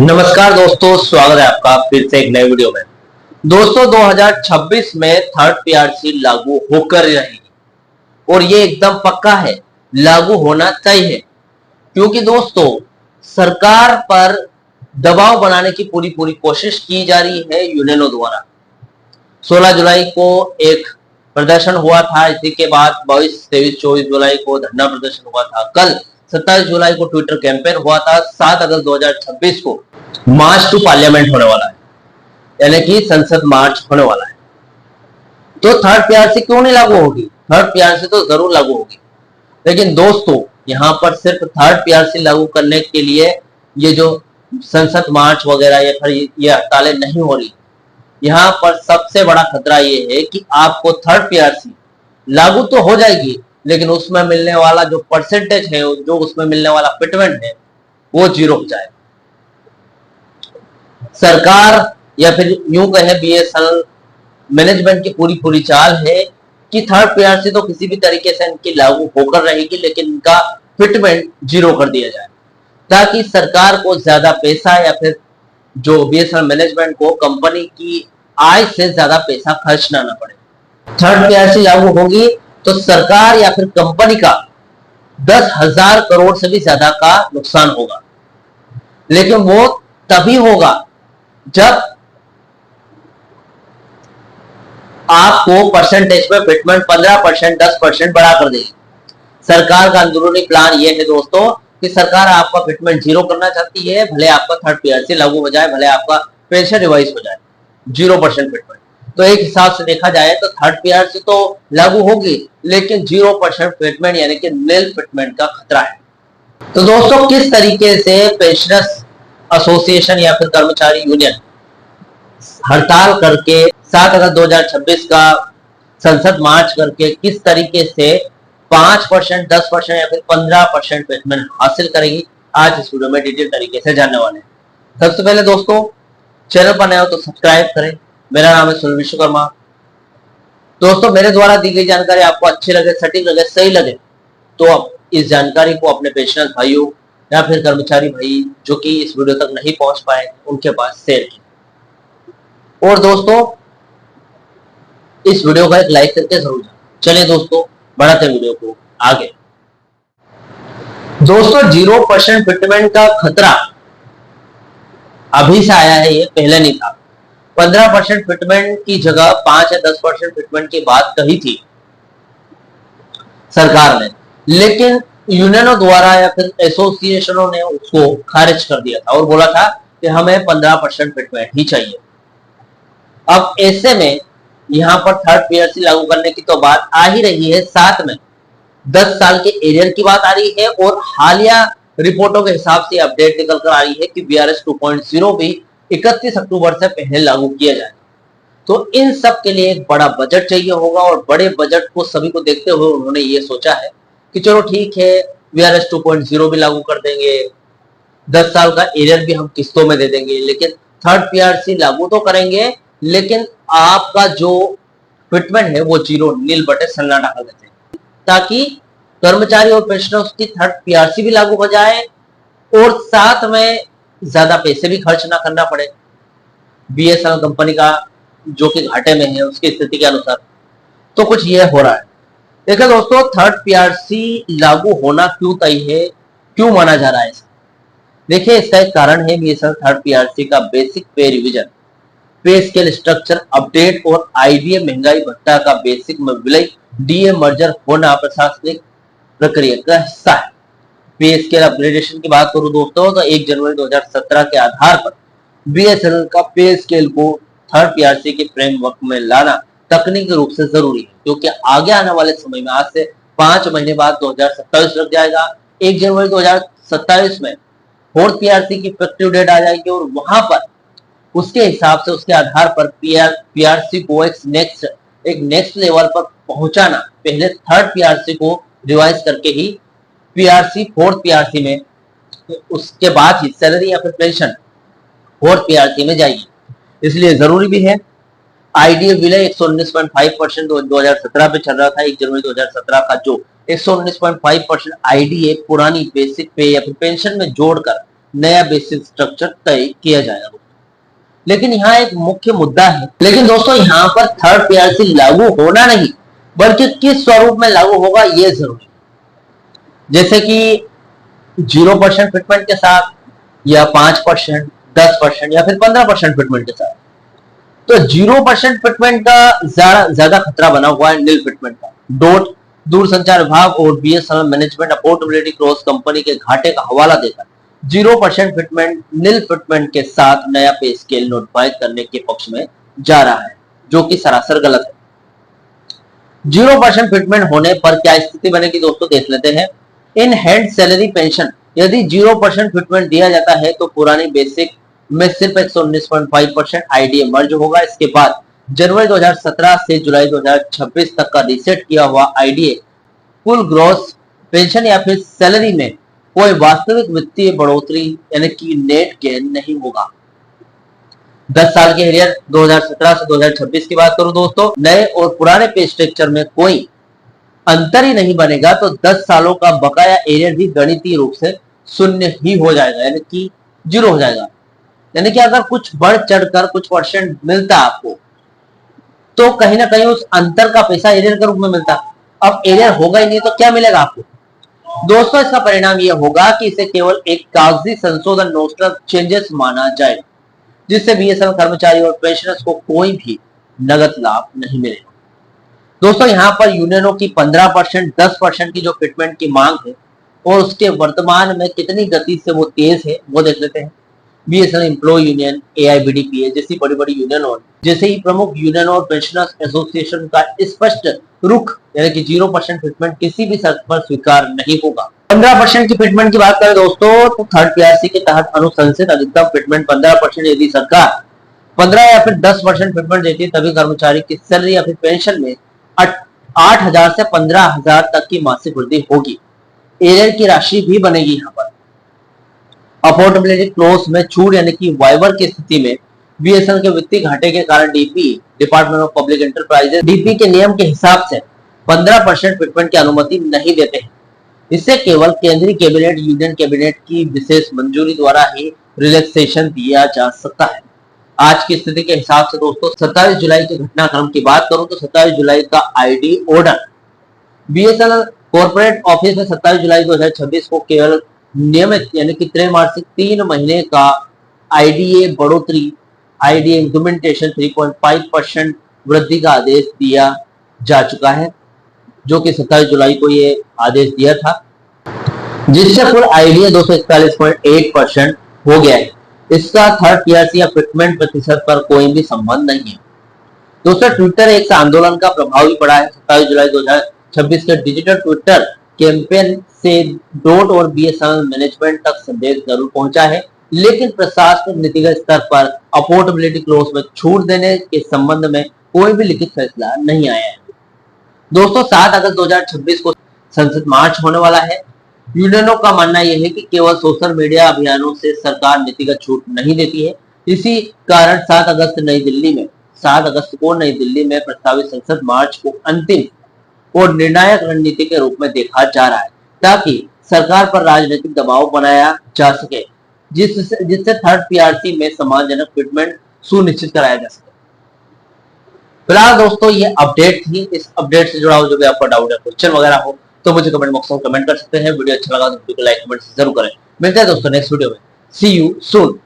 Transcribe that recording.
नमस्कार दोस्तों, स्वागत है आपका फिर से एक नए वीडियो में। दोस्तों 2026 में थर्ड पीआरसी लागू होकर रहेगी और ये एकदम पक्का है, लागू होना तय है। क्योंकि दोस्तों सरकार पर दबाव बनाने की पूरी पूरी कोशिश की जा रही है यूनियनों द्वारा। 16 जुलाई को एक प्रदर्शन हुआ था, इसी के बाद 22, 23, 24 जुलाई को धरना प्रदर्शन हुआ था। कल 27 जुलाई को ट्विटर कैंपेन हुआ था। 7 अगस्त 2026 को मार्च टू पार्लियामेंट होने वाला है, यानी कि संसद मार्च होने वाला है। तो थर्ड पीआरसी क्यों नहीं लागू होगी? थर्ड पीआरसी तो जरूर लागू होगी, लेकिन दोस्तों यहाँ पर सिर्फ थर्ड पीआरसी लागू करने के लिए ये जो संसद मार्च वगैरह या फिर ये हड़तालें नहीं हो रही। यहाँ पर सबसे बड़ा खतरा ये है कि आपको थर्ड पीआरसी लागू तो हो जाएगी, लेकिन उसमें मिलने वाला जो परसेंटेज है, जो उसमें मिलने वाला फिटमेंट है, वो जीरो हो जाएगा। सरकार या फिर यूं कहे बीएसएनएल मैनेजमेंट की पूरी पूरी चाल है कि थर्ड पीआरसी तो किसी भी तरीके से इनकी लागू होकर रहेगी, लेकिन इनका फिटमेंट जीरो कर दिया जाए, ताकि सरकार को ज्यादा पैसा या फिर जो बीएसएनएल मैनेजमेंट को कंपनी की आय से ज्यादा पैसा खर्चना ना पड़े। थर्ड पीआरसी लागू होगी तो सरकार या फिर कंपनी का 10,000 करोड़ से भी ज्यादा का नुकसान होगा, लेकिन वो तभी होगा जब आपको परसेंटेज में फिटमेंट 15%, 10% बढ़ा कर देगी। सरकार का अंदरूनी प्लान यह है दोस्तों कि सरकार आपका फिटमेंट जीरो करना चाहती है, भले आपका थर्ड पीआरसी लागू हो जाए, भले आपका पेंशन रिवाइज हो जाए, 0% फिटमेंट। तो एक हिसाब से देखा जाए तो थर्ड पीआरसी तो लागू होगी, लेकिन 0% फिटमेंट यानी कि नील फिटमेंट का खतरा है। तो दोस्तों किस तरीके से पेंशनर्स एसोसिएशन या फिर कर्मचारी यूनियन हड़ताल करके 7 अगस्त 2026 का संसद मार्च करके किस तरीके से 5%, 10% या फिर 15% फिटमेंट हासिल करेगी, आज इस वीडियो में डिटेल तरीके से जानने वाले हैं। सबसे पहले दोस्तों चैनल पर नए हो तो सब्सक्राइब करें। मेरा नाम है सुनील विश्वकर्मा। दोस्तों मेरे द्वारा दी गई जानकारी आपको अच्छी लगे, सटीक लगे, सही लगे तो आप इस जानकारी को अपने पेंशनर भाइयों या फिर कर्मचारी भाई जो कि इस वीडियो तक नहीं पहुंच पाए उनके पास शेयर कीजिए। और दोस्तों इस वीडियो का एक लाइक करके जरूर जाए। चलिए दोस्तों बढ़ाते हैं वीडियो को आगे। दोस्तों 0% फिटमेंट का खतरा अभी से आया है, ये पहले नहीं था। 15% फिटमेंट की जगह 5 या 10% फिटमेंट की बात कही थी सरकार ने, लेकिन यूनियनों द्वारा या फिर एसोसिएशनों ने उसको खारिज कर दिया था और बोला था कि हमें 15% फिटमेंट ही चाहिए। अब ऐसे में यहां पर थर्ड पीआरसी लागू करने की तो बात आ ही रही है, साथ में 10 साल के एरियर की बात आ रही है और हालिया रिपोर्टों के हिसाब से अपडेट निकल कर आ रही है कि बीआरएस 2.0 भी 31 अक्टूबर से पहले लागू किया जाएगा। तो इन सब के लिए एक बड़ा बजट चाहिए होगा और बड़े बजट को सभी को देखते हुए उन्होंने ये सोचा है कि चलो ठीक है बीआरएस 2.0 भी लागू कर देंगे, 10 साल का एरियर भी हम किस्तों में दे देंगे, लेकिन थर्ड पीआरसी लागू तो करेंगे, लेकिन आपका जो फिटमेंट है वो जीरो, नील बटे सन्नाटा कर देते हैं, ताकि कर्मचारी और पेंशनर्स की थर्ड पीआरसी भी लागू हो जाए और साथ में ज्यादा पैसे भी खर्च ना करना पड़े बीएसएनएल कंपनी का जो कि घाटे में है उसकी स्थिति के अनुसार। तो कुछ ये हो रहा है। देखिए दोस्तों थर्ड पीआरसी लागू होना क्यों तय है, क्यों माना जा रहा है ऐसा? देखिए इसका एक कारण है बीएसएनएल थर्ड पीआरसी का बेसिक पे रिवीजन, पे स्केल स्ट्रक्चर अपडेट और आईडीए महंगाई भत्ता का बेसिक में विलय डीए मर्जर होना प्रशासनिक प्रक्रिया का हिस्सा है। पे स्केल अपग्रेडेशन की बात करूं दोस्तों तो 1 जनवरी 2017 के आधार पर बीएसएनएल का पे स्केल को थर्ड पीआरसी के फ्रेमवर्क में लाना तकनीकी रूप से जरूरी है, क्योंकि आगे आने वाले समय में आज से 5 महीने बाद 2027 लग जाएगा। 1 जनवरी 2027 में फोर्थ पीआरसी की इफेक्टिव डेट आ जाएगी और वहां पर उसके हिसाब से उसके आधार पर पीआरसी को एक नेक्स्ट लेवल पर पहुंचाना, पहले थर्ड पीआरसी को रिवाइज करके ही पीआरसी फोर्थ पीआरसी में, उसके बाद ही सैलरी या फिर पेंशन फोर्थ पीआरसी में जाएगी, इसलिए जरूरी भी है। आईडीए विलय 119.5% 2017 पे चल रहा था। 1 जनवरी 2017 का जो 119.5% आईडीए पुरानी बेसिक पे या फिर पेंशन में जोड़कर नया बेसिक स्ट्रक्चर तय किया जाएगा। लेकिन यहाँ एक मुख्य मुद्दा है, लेकिन दोस्तों यहाँ पर थर्ड पीआरसी लागू होना नहीं बल्कि किस स्वरूप में लागू होगा ये जरूरी, जैसे कि 0% फिटमेंट के साथ या 5%, 10% या फिर 15% फिटमेंट के साथ। तो 0% फिटमेंट का ज्यादा खतरा बना हुआ है नील फिटमेंट का। डोट दूरसंचार विभाग और BSNL management affordability clause company के घाटे का हवाला देकर 0% फिटमेंट नील फिटमेंट के साथ नया पे स्केल नोटिफाई करने के पक्ष में जा रहा है, जो कि सरासर गलत है। 0% फिटमेंट होने पर क्या स्थिति बनेगी दोस्तों, देख लेते हैं। इन हैंड सैलरी पेंशन यदि 0% फिटमेंट दिया जाता है तो पुरानी बेसिक में सिर्फ 119.5% आईडीए मर्ज होगा। इसके बाद जनवरी 2017 से जुलाई 2026 तक का रीसेट किया हुआ आईडीए कुल ग्रॉस पेंशन या फिर सैलरी में कोई वास्तविक वित्तीय बढ़ोतरी यानी कि नेट गेन नहीं होगा। 10 साल के एरियर 2017 से 2026 की बात करूं दोस्तों, नए और पुराने पे स्ट्रक्चर में कोई अंतर ही नहीं बनेगा तो 10 सालों का बकाया एरियर भी गणितीय रूप से शून्य ही हो जाएगा, यानी कि 0 हो जाएगा। यानी कि अगर कुछ बढ़ चढ़कर कुछ परसेंट मिलता आपको तो कहीं ना कहीं उस अंतर का पैसा एरियर के रूप में मिलता। अब एरियर होगा ही नहीं तो क्या मिलेगा आपको दोस्तों? इसका परिणाम यह होगा कि इसे केवल एक कागजी संशोधन नोशनल चेंजेस माना जाएगा, जिससे बीएसएनएल कर्मचारी और पेंशनर्स को कोई भी नगद लाभ नहीं मिलेगा। दोस्तों यहाँ पर यूनियनों की 15%, 10% की जो फिटमेंट की मांग है और उसके वर्तमान में कितनी गति से वो तेज है वो देख लेते हैं। बीएसएनएल एम्प्लॉय यूनियन, एआईबीडीपीए जैसी बड़ी बड़ी यूनियनों जैसे ही प्रमुख यूनियन और पेंशनर्स एसोसिएशन का स्पष्ट रुख यानी कि 0% फिटमेंट किसी भी शर्त पर स्वीकार नहीं होगा। 15% की फिटमेंट की बात करें दोस्तों तो थर्ड पीआरसी के तहत अनुशंसित अधिकतम फिटमेंट 15% यदि सरकार 15 या फिर 10% फिटमेंट देती है तभी कर्मचारी की सैलरी या फिर पेंशन में 8,000 से 15,000 तक की मासिक वृद्धि होगी। एरियर की राशि भी बनेगी। यहाँ पर अफोर्डेबिलिटी क्लॉज में छूट यानी कि वाइवर की स्थिति में बीएसएनएल के वित्तीय घाटे के कारण DP department of public enterprises DP के नियम के हिसाब से 15% फिटमेंट की अनुमति नहीं देते हैं। इससे केवल केंद्रीय कैबिनेट, यूनियन कैबिनेट की विशेष मंजूरी द्वारा ही रिलैक्सेशन दिया जा सकता है। आज की स्थिति के हिसाब से दोस्तों 27 जुलाई के घटनाक्रम की बात करूं तो 27 जुलाई का ID order BSNL corporate office में 27 जुलाई 2026 को केवल नियमित यानी कि त्रैमासिक 3 महीने का आईडीए बढ़ोतरी, आईडीए इंप्लीमेंटेशन 3.5% वृद्धि का आदेश दिया जा चुका है, जो कि 27 जुलाई को ये आदेश दिया था, जिससे कुल आईडीए 241.8% हो गया है। इसका थर्ड पीआरसी या फिटमेंट प्रतिशत पर कोई भी संबंध नहीं है। दोस्तों ट्विटर एक आंदोलन का प्रभाव भी पड़ा है। 27 जुलाई 2026 के डिजिटल ट्विटर कैंपेन से डोट और बीएसएनएल मैनेजमेंट तक संदेश जरूर पहुंचा है, लेकिन प्रशासनिक नीतिगत स्तर पर अफोर्डेबिलिटी क्लॉज में छूट देने के संबंध में कोई भी लिखित फैसला नहीं आया है। दोस्तों 7 अगस्त 2026 को संसद मार्च होने वाला है। यूनियनों का मानना यह है कि केवल सोशल मीडिया अभियानों से सरकार नीतिगत छूट नहीं देती है। इसी कारण 7 अगस्त को नई दिल्ली में प्रस्तावित संसद मार्च को अंतिम और निर्णायक रणनीति के रूप में देखा जा रहा है, ताकि सरकार पर राजनीतिक दबाव बनाया जा सके, जिससे थर्ड पीआरसी में सम्मानजनक फिटमेंट सुनिश्चित कराया जा सके। फिलहाल दोस्तों ये अपडेट थी। इस अपडेट से जुड़ा हुआ जो भी आपका डाउट है, क्वेश्चन वगैरह हो तो मुझे कमेंट बॉक्स में कमेंट कर सकते हैं। वीडियो अच्छा लगा तो वीडियो को लाइक कमेंट जरूर करें। मिलते हैं दोस्तों नेक्स्ट वीडियो में। सी यू सून।